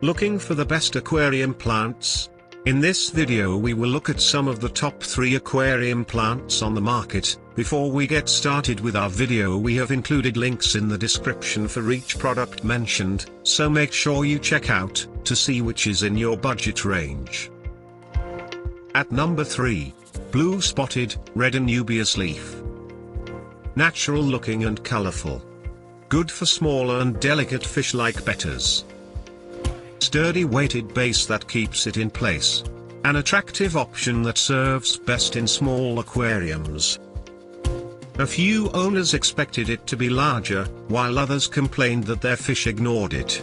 Looking for the best aquarium plants? In this video we will look at some of the top 3 aquarium plants on the market. Before we get started with our video, we have included links in the description for each product mentioned, so make sure you check out to see which is in your budget range. At number 3, Blue Spotted Red Anubias Leaf. Natural looking and colorful. Good for smaller and delicate fish like bettas. Sturdy weighted base that keeps it in place. An attractive option that serves best in small aquariums. A few owners expected it to be larger, while others complained that their fish ignored it.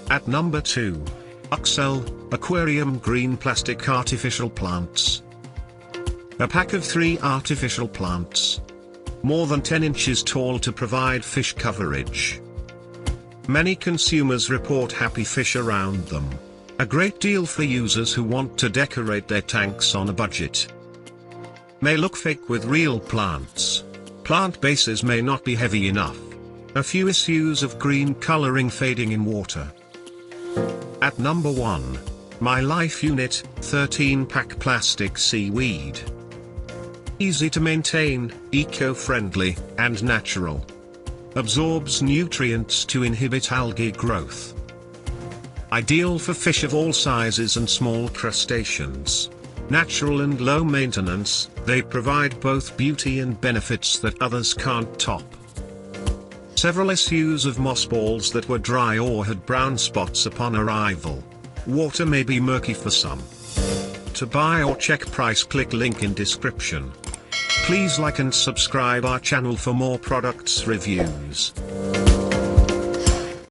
At number 2, Uxcell Aquarium Green Plastic Artificial Plants. A pack of 3 artificial plants. More than 10 inches tall to provide fish coverage. Many consumers report happy fish around them. A great deal for users who want to decorate their tanks on a budget. May look fake with real plants. Plant bases may not be heavy enough. A few issues of green coloring fading in water. At number 1, MyLifeUNIT 13-pack Plastic Seaweed. Easy to maintain, eco-friendly, and natural. Absorbs nutrients to inhibit algae growth. Ideal for fish of all sizes and small crustaceans. Natural and low maintenance, they provide both beauty and benefits that others can't top. Several issues of mossballs that were dry or had brown spots upon arrival. Water may be murky for some. To buy or check price, click link in description. Please like and subscribe our channel for more products reviews.